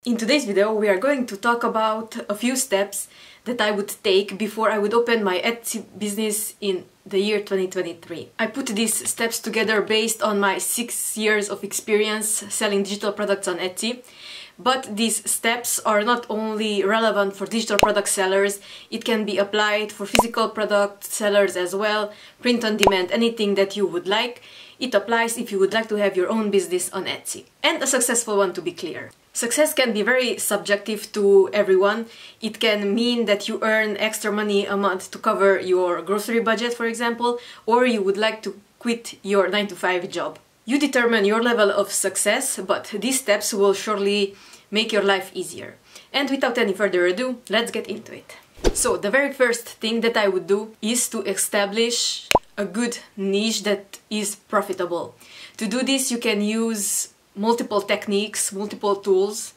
In today's video we are going to talk about a few steps that I would take before I would open my Etsy business in the year 2023. I put these steps together based on my 6 years of experience selling digital products on Etsy. But these steps are not only relevant for digital product sellers, it can be applied for physical product sellers as well, print on demand, anything that you would like. It applies if you would like to have your own business on Etsy. And a successful one, to be clear. Success can be very subjective to everyone. It can mean that you earn extra money a month to cover your grocery budget, for example, or you would like to quit your 9-to-5 job. You determine your level of success, but these steps will surely make your life easier. And without any further ado, let's get into it. So the very first thing that I would do is to establish a good niche that is profitable. To do this, you can use multiple techniques, multiple tools,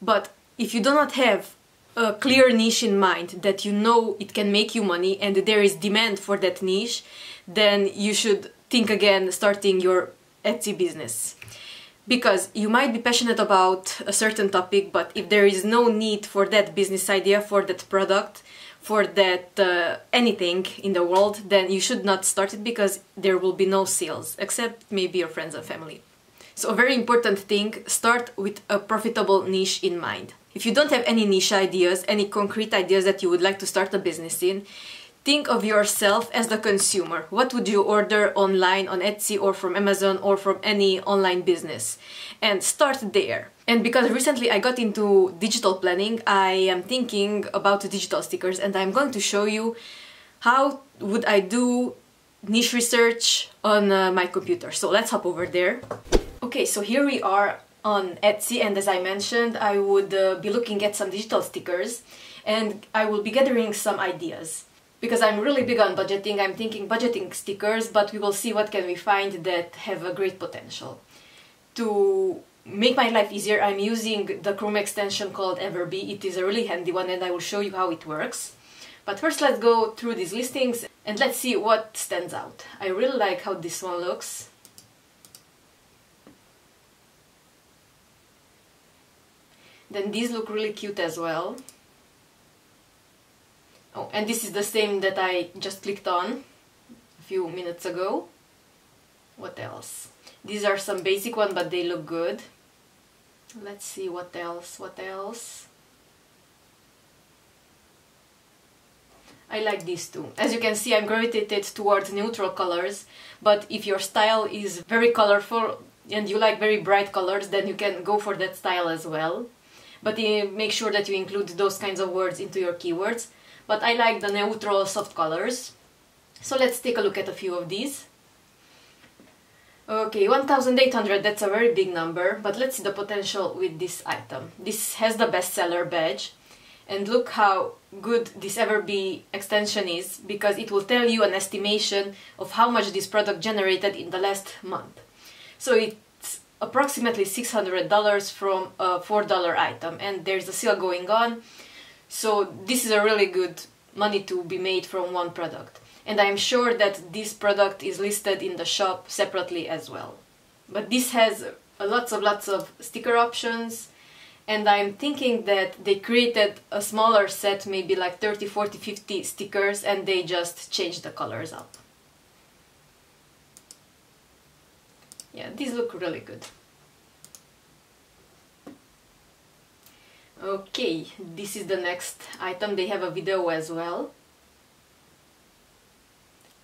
but if you do not have a clear niche in mind that you know it can make you money and there is demand for that niche, then you should think again starting your Etsy business. Because you might be passionate about a certain topic, but if there is no need for that business idea, for that product, for that anything in the world, then you should not start it because there will be no sales, except maybe your friends and family. So a very important thing, start with a profitable niche in mind. If you don't have any niche ideas, any concrete ideas that you would like to start a business in, think of yourself as the consumer. What would you order online on Etsy or from Amazon or from any online business? And start there. And because recently I got into digital planning, I am thinking about digital stickers and I'm going to show you how would I do niche research on my computer. So let's hop over there. Okay, so here we are on Etsy, and as I mentioned, I would be looking at some digital stickers and I will be gathering some ideas. Because I'm really big on budgeting, I'm thinking budgeting stickers, but we will see what can we find that have a great potential. To make my life easier, I'm using the Chrome extension called Everbee. It is a really handy one and I will show you how it works. But first let's go through these listings and let's see what stands out. I really like how this one looks. Then these look really cute as well. Oh, and this is the same that I just clicked on a few minutes ago. What else? These are some basic ones, but they look good. Let's see what else, I like these two. As you can see, I'm gravitated towards neutral colors, but if your style is very colorful and you like very bright colors, then you can go for that style as well. But make sure that you include those kinds of words into your keywords. But I like the neutral soft colors. So let's take a look at a few of these. Okay, 1,800, that's a very big number, but let's see the potential with this item. This has the bestseller badge, and look how good this Everbee extension is, because it will tell you an estimation of how much this product generated in the last month. So it's approximately $600 from a $4 item, and there's a sale going on. So this is a really good money to be made from one product. And I'm sure that this product is listed in the shop separately as well. But this has lots of sticker options, and I'm thinking that they created a smaller set, maybe like 30, 40, 50 stickers, and they just changed the colors up. Yeah, these look really good. Okay, this is the next item. They have a video as well.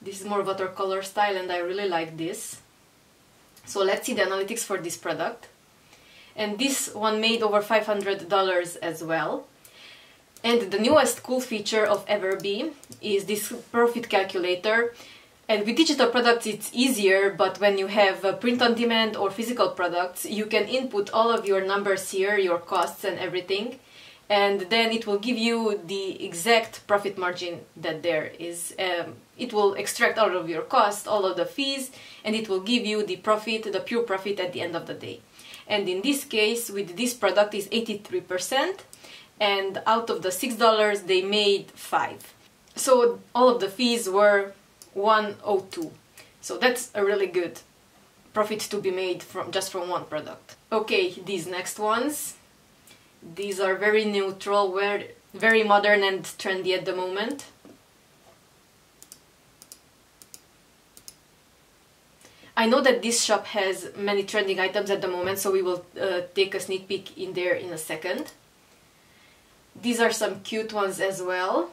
This is more watercolor style and I really like this. So let's see the analytics for this product. And this one made over $500 as well. And the newest cool feature of Everbee is this profit calculator. And with digital products it's easier, but when you have print on demand or physical products, you can input all of your numbers here, your costs and everything, and then it will give you the exact profit margin that there is. It will extract all of your costs, all of the fees, and it will give you the profit, the pure profit at the end of the day. And in this case, with this product is 83%, and out of the $6 they made $5. So all of the fees were $102. So that's a really good profit to be made from just from one product. Okay, these next ones. These are very neutral, very modern and trendy at the moment. I know that this shop has many trending items at the moment, so we will take a sneak peek in there in a second. These are some cute ones as well.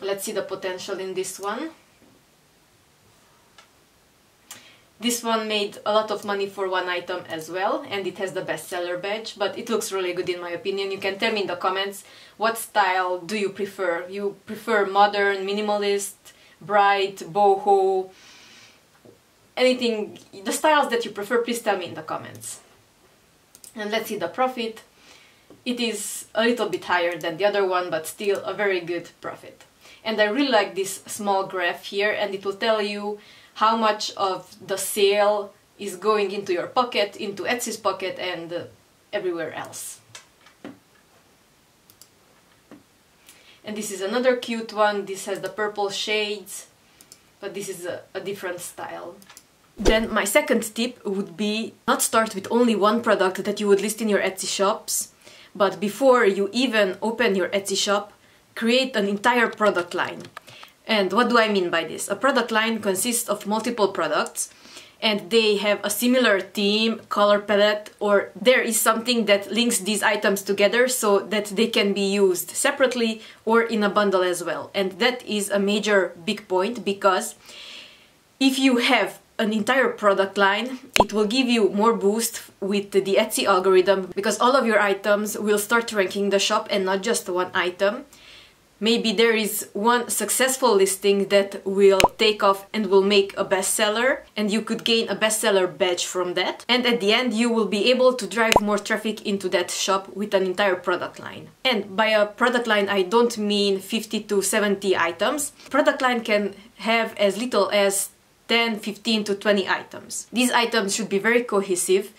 Let's see the potential in this one. This one made a lot of money for one item as well, and it has the bestseller badge, but it looks really good in my opinion. You can tell me in the comments what style do you prefer. You prefer modern, minimalist, bright, boho, anything, the styles that you prefer, please tell me in the comments. And let's see the profit. It is a little bit higher than the other one, but still a very good profit. And I really like this small graph here, and it will tell you how much of the sale is going into your pocket, into Etsy's pocket, and everywhere else. And this is another cute one. This has the purple shades, but this is a different style. Then my second tip would be not start with only one product that you would list in your Etsy shops, but before you even open your Etsy shop, create an entire product line. And what do I mean by this? A product line consists of multiple products, and they have a similar theme, color palette, or there is something that links these items together so that they can be used separately or in a bundle as well. And that is a major big point, because if you have an entire product line, it will give you more boost with the Etsy algorithm, because all of your items will start ranking the shop and not just one item. Maybe there is one successful listing that will take off and will make a bestseller, and you could gain a bestseller badge from that. And at the end, you will be able to drive more traffic into that shop with an entire product line. And by a product line, I don't mean 50 to 70 items. Product line can have as little as 10, 15 to 20 items. These items should be very cohesive,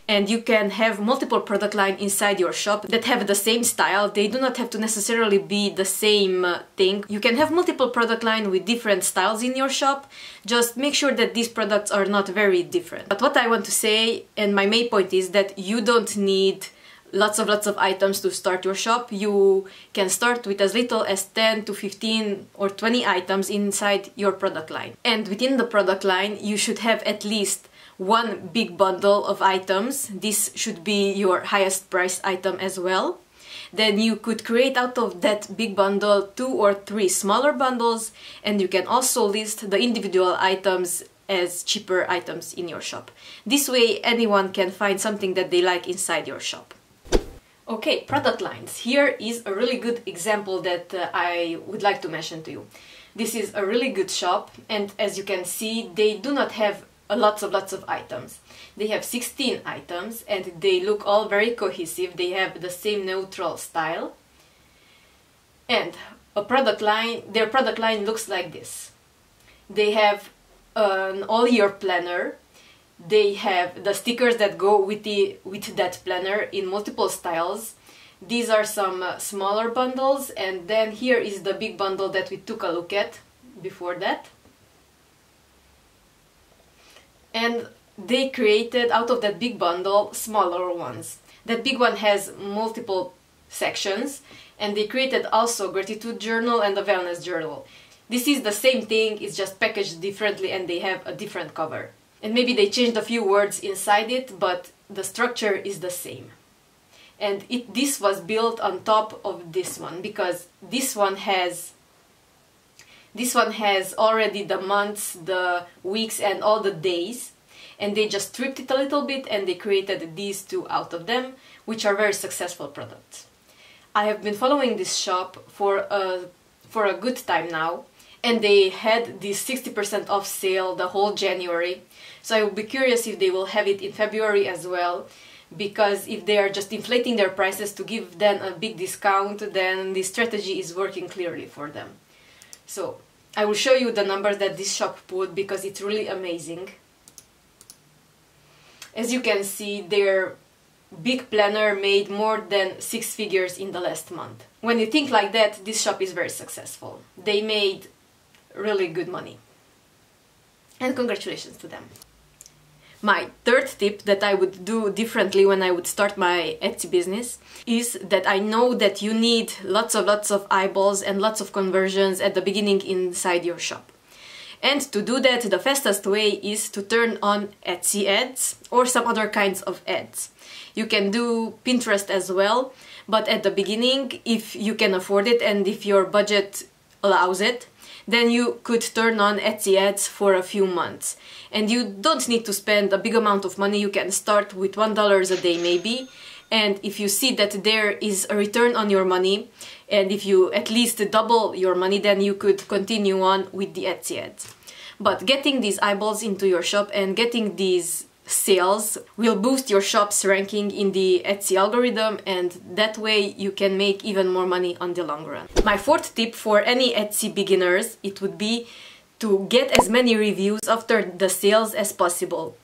and you can have multiple product lines inside your shop that have the same style. They do not have to necessarily be the same thing. You can have multiple product lines with different styles in your shop. Just make sure that these products are not very different. But what I want to say, and my main point, is that you don't need lots of items to start your shop. You can start with as little as 10 to 15 or 20 items inside your product line. And within the product line, you should have at least one big bundle of items. This should be your highest price item as well. Then you could create out of that big bundle 2 or 3 smaller bundles, and you can also list the individual items as cheaper items in your shop. This way anyone can find something that they like inside your shop. Okay, product lines. Here is a really good example that I would like to mention to you. This is a really good shop, and as you can see, they do not have lots of items. They have 16 items, and they look all very cohesive. They have the same neutral style. And a product line, their product line looks like this. They have an all-year planner. They have the stickers that go with that planner in multiple styles. These are some smaller bundles, and then here is the big bundle that we took a look at before that. And they created out of that big bundle smaller ones. That big one has multiple sections, and they created also a gratitude journal and a wellness journal. This is the same thing, it's just packaged differently, and they have a different cover. And maybe they changed a few words inside it, but the structure is the same. And this was built on top of this one, because this one has already the months, the weeks, and all the days, and they just stripped it a little bit and they created these two out of them, which are very successful products. I have been following this shop for a good time now, and they had this 60% off sale the whole January, so I will be curious if they will have it in February as well, because if they are just inflating their prices to give them a big discount, then the strategy is working clearly for them. So I will show you the numbers that this shop put, because it's really amazing. As you can see, their big planner made more than 6 figures in the last month. When you think like that, this shop is very successful. They made really good money. And congratulations to them. My third tip that I would do differently when I would start my Etsy business is that I know that you need lots of eyeballs and lots of conversions at the beginning inside your shop. And to do that, the fastest way is to turn on Etsy ads or some other kinds of ads. You can do Pinterest as well, but at the beginning, if you can afford it and if your budget allows it, then you could turn on Etsy ads for a few months. And you don't need to spend a big amount of money. You can start with $1 a day maybe. And if you see that there is a return on your money, and if you at least double your money, then you could continue on with the Etsy ads. But getting these eyeballs into your shop and getting these sales will boost your shop's ranking in the Etsy algorithm, and that way you can make even more money on the long run. My fourth tip for any Etsy beginners, it would be to get as many reviews after the sales as possible.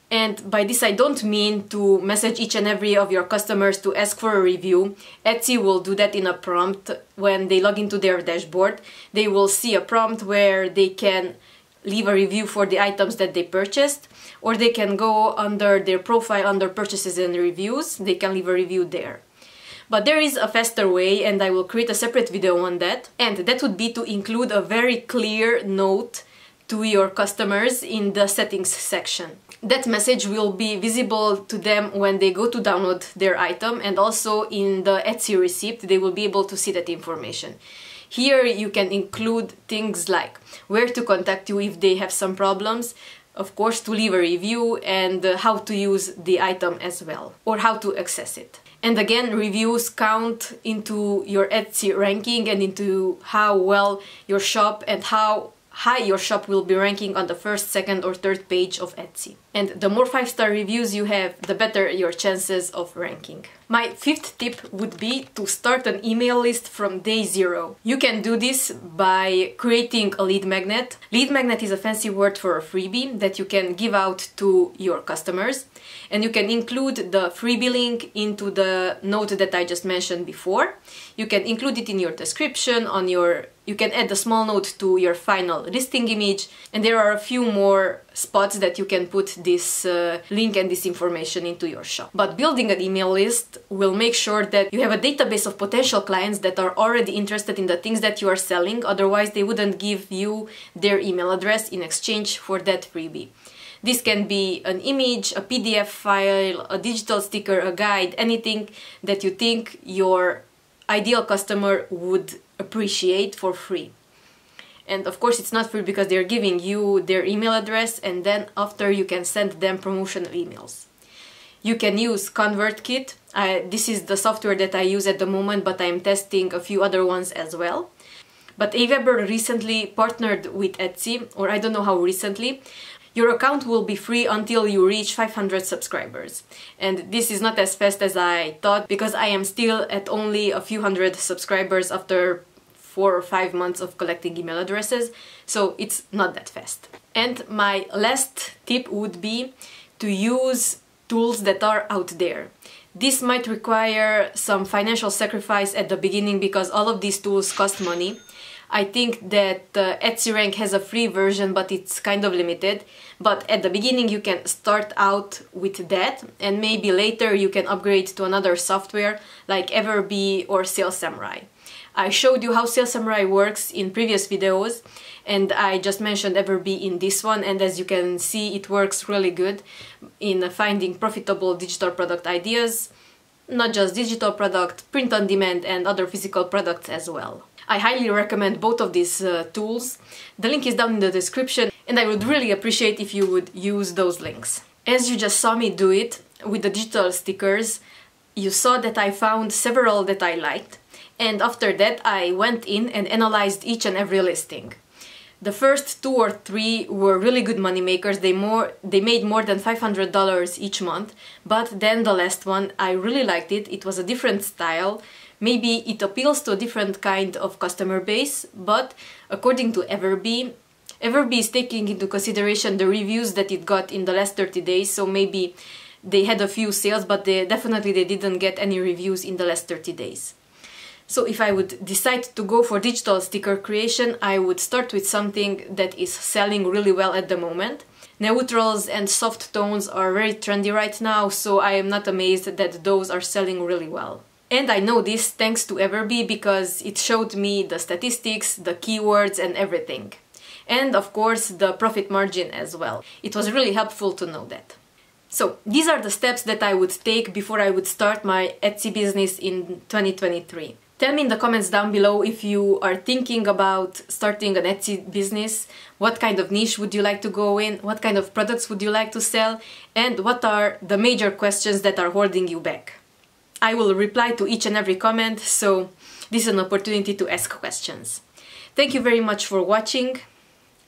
And by this I don't mean to message each and every of your customers to ask for a review. Etsy will do that in a prompt when they log into their dashboard. They will see a prompt where they can leave a review for the items that they purchased, or they can go under their profile under purchases and reviews. They can leave a review there. But there is a faster way, and I will create a separate video on that, and that would be to include a very clear note to your customers in the settings section. That message will be visible to them when they go to download their item, and also in the Etsy receipt they will be able to see that information. Here you can include things like where to contact you if they have some problems, of course to leave a review, and how to use the item as well, or how to access it. And again, reviews count into your Etsy ranking and into how well your shop and how high your shop will be ranking on the first, second or third page of Etsy. And the more 5-star reviews you have, the better your chances of ranking. My fifth tip would be to start an email list from day zero. You can do this by creating a lead magnet. Lead magnet is a fancy word for a freebie that you can give out to your customers. And you can include the freebie link into the note that I just mentioned before. You can include it in your description, you can add a small note to your final listing image, and there are a few more spots that you can put this link and this information into your shop. But building an email list will make sure that you have a database of potential clients that are already interested in the things that you are selling, otherwise they wouldn't give you their email address in exchange for that freebie. This can be an image, a PDF file, a digital sticker, a guide, anything that you think your ideal customer would appreciate for free. And of course it's not free because they're giving you their email address, and then after you can send them promotional emails. You can use ConvertKit. This is the software that I use at the moment, but I'm testing a few other ones as well. But Aweber recently partnered with Etsy, or I don't know how recently. Your account will be free until you reach 500 subscribers. And this is not as fast as I thought, because I am still at only a few hundred subscribers after 4 or 5 months of collecting email addresses, so it's not that fast. And my last tip would be to use tools that are out there. This might require some financial sacrifice at the beginning because all of these tools cost money. I think that Etsy Rank has a free version, but it's kind of limited. But at the beginning you can start out with that, and maybe later you can upgrade to another software like Everbee or Sales Samurai. I showed you how Sales Samurai works in previous videos, and I just mentioned Everbee in this one, and as you can see it works really good in finding profitable digital product ideas, not just digital product, print on demand and other physical products as well. I highly recommend both of these tools. The link is down in the description, and I would really appreciate if you would use those links. As you just saw me do it with the digital stickers, you saw that I found several that I liked, and after that I went in and analyzed each and every listing. The first 2 or 3 were really good money makers. They made more than $500 each month, but then the last one, I really liked it. It was a different style. Maybe it appeals to a different kind of customer base, but according to Everbee is taking into consideration the reviews that it got in the last 30 days, so maybe they had a few sales, but they didn't get any reviews in the last 30 days. So if I would decide to go for digital sticker creation, I would start with something that is selling really well at the moment. Neutrals and soft tones are very trendy right now, so I am not amazed that those are selling really well. And I know this thanks to Everbee because it showed me the statistics, the keywords and everything. And of course the profit margin as well. It was really helpful to know that. So these are the steps that I would take before I would start my Etsy business in 2023. Tell me in the comments down below if you are thinking about starting an Etsy business, what kind of niche would you like to go in, what kind of products would you like to sell, and what are the major questions that are holding you back. I will reply to each and every comment, so this is an opportunity to ask questions. Thank you very much for watching.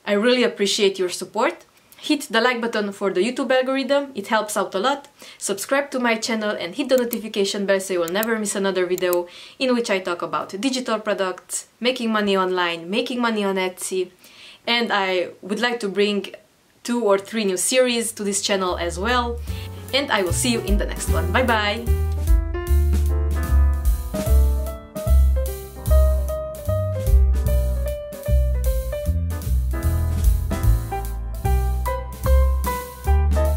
I really appreciate your support. Hit the like button for the YouTube algorithm, it helps out a lot. Subscribe to my channel and hit the notification bell so you will never miss another video in which I talk about digital products, making money online, making money on Etsy, and I would like to bring 2 or 3 new series to this channel as well. And I will see you in the next one. Bye bye!